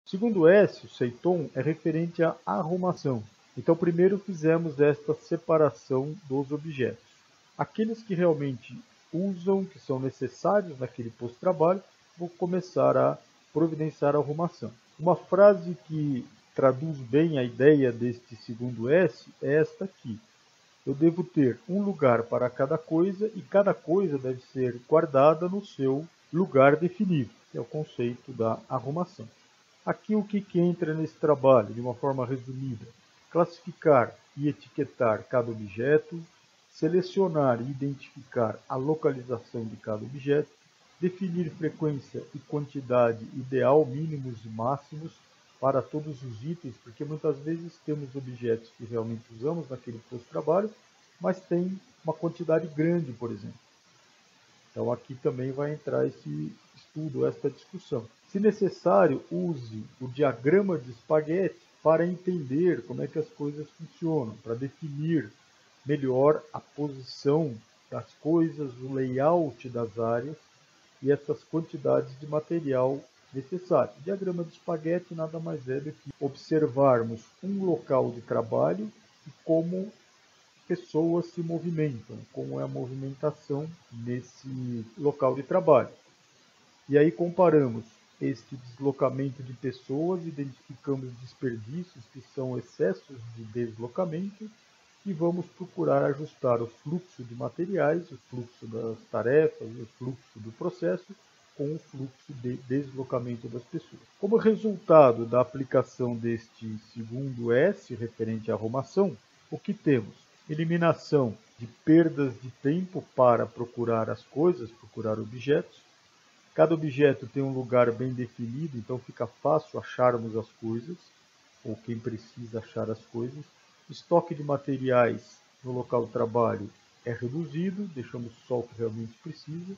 Segundo S, o Seiton, é referente à arrumação. Então, primeiro fizemos esta separação dos objetos. Aqueles que realmente usam, que são necessários naquele posto de trabalho, vou começar a providenciar a arrumação. Uma frase que traduz bem a ideia deste segundo S é esta aqui. Eu devo ter um lugar para cada coisa e cada coisa deve ser guardada no seu lugar definido, que é o conceito da arrumação. Aqui o que entra nesse trabalho, de uma forma resumida? Classificar e etiquetar cada objeto, selecionar e identificar a localização de cada objeto, definir frequência e quantidade ideal, mínimos e máximos para todos os itens, porque muitas vezes temos objetos que realmente usamos naquele posto de trabalho, mas tem uma quantidade grande, por exemplo. Então aqui também vai entrar esse estudo, esta discussão. Se necessário, use o diagrama de espaguete para entender como é que as coisas funcionam, para definir melhor a posição das coisas, o layout das áreas e essas quantidades de material necessário. O diagrama de espaguete nada mais é do que observarmos um local de trabalho e como pessoas se movimentam, como é a movimentação nesse local de trabalho. E aí comparamos este deslocamento de pessoas, identificamos desperdícios que são excessos de deslocamento e vamos procurar ajustar o fluxo de materiais, o fluxo das tarefas, o fluxo do processo com o fluxo de deslocamento das pessoas. Como resultado da aplicação deste segundo S, referente à arrumação, o que temos? Eliminação de perdas de tempo para procurar as coisas, procurar objetos. Cada objeto tem um lugar bem definido, então fica fácil acharmos as coisas, ou quem precisa achar as coisas. Estoque de materiais no local de trabalho é reduzido, deixamos só o que realmente precisa.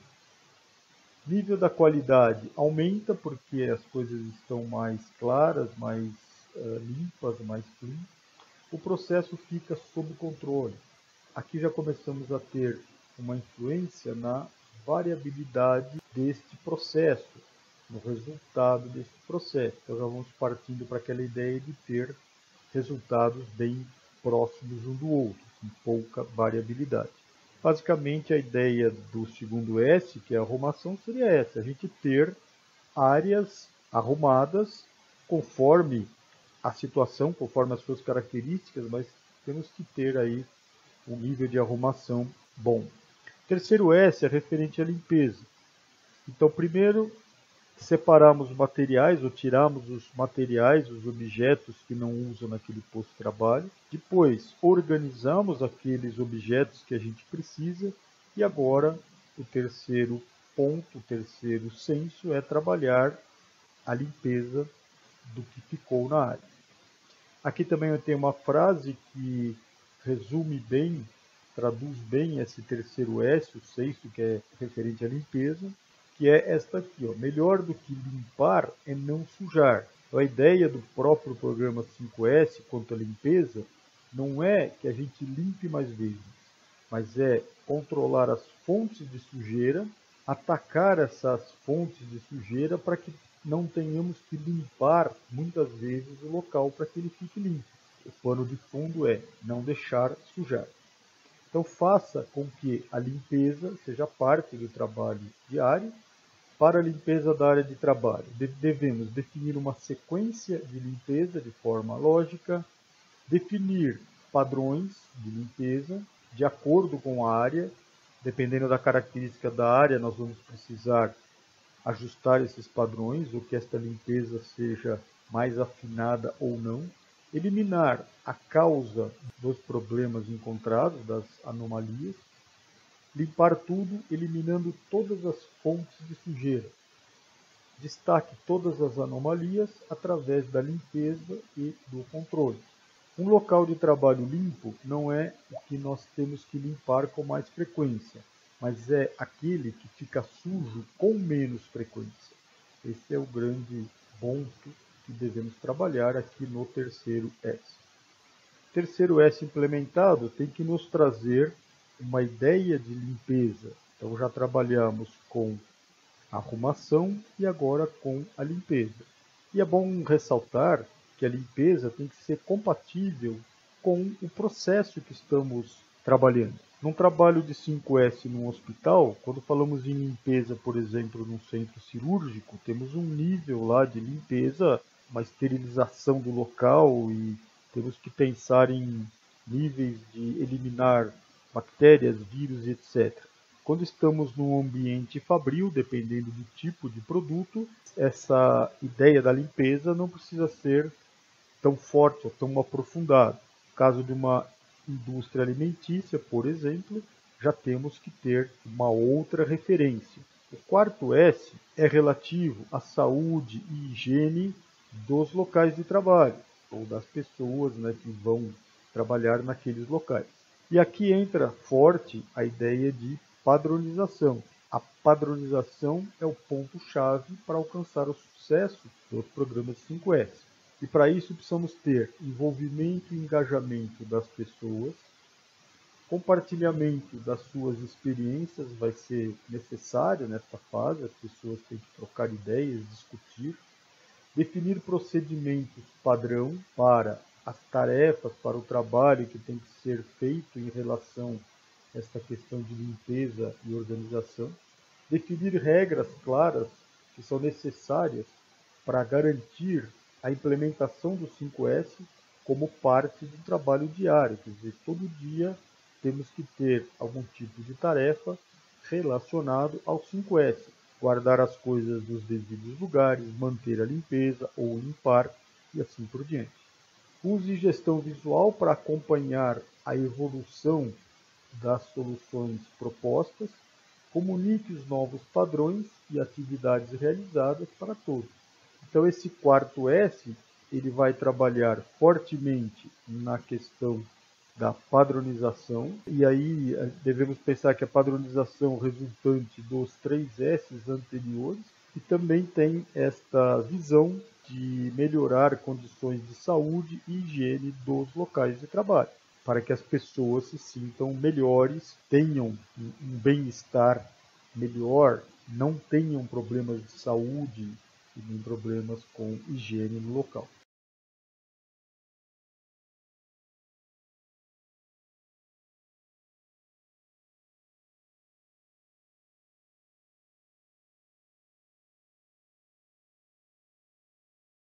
Nível da qualidade aumenta porque as coisas estão mais claras, mais limpas, mais clean. O processo fica sob controle. Aqui já começamos a ter uma influência na variabilidade deste processo, no resultado deste processo. Então já vamos partindo para aquela ideia de ter resultados bem próximos um do outro, com pouca variabilidade. Basicamente a ideia do segundo S, que é a arrumação, seria essa, a gente ter áreas arrumadas conforme a situação, conforme as suas características, mas temos que ter aí um nível de arrumação bom. Terceiro S é referente à limpeza. Então, primeiro, separamos os materiais, ou tiramos os materiais, os objetos que não usam naquele posto de trabalho. Depois, organizamos aqueles objetos que a gente precisa. E agora, o terceiro ponto, o terceiro senso é trabalhar a limpeza do que ficou na área. Aqui também eu tenho uma frase que resume bem, traduz bem esse terceiro S, o sexto, que é referente à limpeza, que é esta aqui, ó. Melhor do que limpar é não sujar. Então, a ideia do próprio programa 5S quanto à limpeza não é que a gente limpe mais vezes, mas é controlar as fontes de sujeira, atacar essas fontes de sujeira para que não tenhamos que limpar muitas vezes o local para que ele fique limpo. O pano de fundo é não deixar sujar. Então faça com que a limpeza seja parte do trabalho diário. Para a limpeza da área de trabalho, devemos definir uma sequência de limpeza de forma lógica, definir padrões de limpeza de acordo com a área. Dependendo da característica da área, nós vamos precisar ajustar esses padrões, ou que esta limpeza seja mais afinada ou não. Eliminar a causa dos problemas encontrados, das anomalias. Limpar tudo, eliminando todas as fontes de sujeira. Destaque todas as anomalias através da limpeza e do controle. Um local de trabalho limpo não é o que nós temos que limpar com mais frequência, mas é aquele que fica sujo com menos frequência. Esse é o grande ponto que devemos trabalhar aqui no terceiro S. O terceiro S implementado tem que nos trazer uma ideia de limpeza. Então já trabalhamos com a arrumação e agora com a limpeza. E é bom ressaltar que a limpeza tem que ser compatível com o processo que estamos trabalhando. Num trabalho de 5S num hospital, quando falamos em limpeza, por exemplo, num centro cirúrgico, temos um nível lá de limpeza, uma esterilização do local e temos que pensar em níveis de eliminar bactérias, vírus, etc. Quando estamos num ambiente fabril, dependendo do tipo de produto, essa ideia da limpeza não precisa ser tão forte ou tão aprofundada. No caso de uma indústria alimentícia, por exemplo, já temos que ter uma outra referência. O quarto S é relativo à saúde e higiene dos locais de trabalho, ou das pessoas, né, que vão trabalhar naqueles locais. E aqui entra forte a ideia de padronização. A padronização é o ponto-chave para alcançar o sucesso dos programas 5S. E para isso precisamos ter envolvimento e engajamento das pessoas, compartilhamento das suas experiências vai ser necessário nesta fase, as pessoas têm que trocar ideias, discutir, definir procedimentos padrão para as tarefas, para o trabalho que tem que ser feito em relação a esta questão de limpeza e organização, definir regras claras que são necessárias para garantir a implementação do 5S como parte do trabalho diário, quer dizer, todo dia temos que ter algum tipo de tarefa relacionado ao 5S, guardar as coisas nos devidos lugares, manter a limpeza ou limpar e assim por diante. Use gestão visual para acompanhar a evolução das soluções propostas, comunique os novos padrões e atividades realizadas para todos. Então esse quarto S, ele vai trabalhar fortemente na questão da padronização, e aí devemos pensar que a padronização resultante dos 3S anteriores, e também tem esta visão de melhorar condições de saúde e higiene dos locais de trabalho, para que as pessoas se sintam melhores, tenham um bem-estar melhor, não tenham problemas de saúde e nem problemas com higiene no local.